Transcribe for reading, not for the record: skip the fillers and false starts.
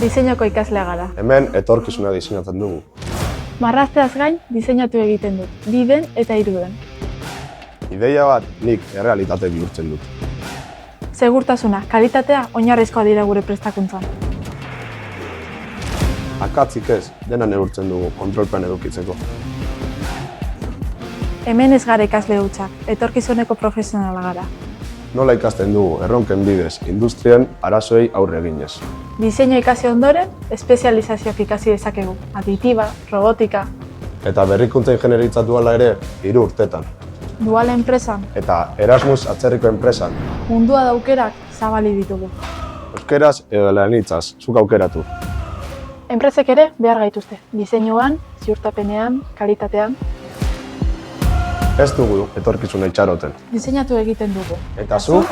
Diseinoko ikaslea gara. Hemen etorkizuna diseinatzen dugu. Marrazteaz gain, diseinatu egiten dut, 2D eta 3D. Ideia bat nik errealitate bihurtzen dut. Segurtasuna, kalitatea oinarrizkoa dira gure prestakuntzan. Akatzik ez, dena neurtzen dugu kontrolpean edukitzeko. Hemen ez gara ikasle hutsak, etorkizuneko profesionala gara. Nola ikasten dugu erronken bidez industrian arazoei aurre eginez. Diseinu ikasi ondoren, espezializazioak ikasi dezakegu. Aditiba, robotika. Eta berrikuntza ingenieritza duala ere 3 urtetan. Dual enpresan, Eta Erasmus atzerriko enpresan. mundua daukerak zabali ditugu. Euskeraz edo eleanitzaz, zuk aukeratu. Enpresek ere behar gaituzte. Diseinuan, ziurtapenean, kalitatean. Ez dugu etorkizuna itxaroten. Diseinatu egiten dugu. Eta zu?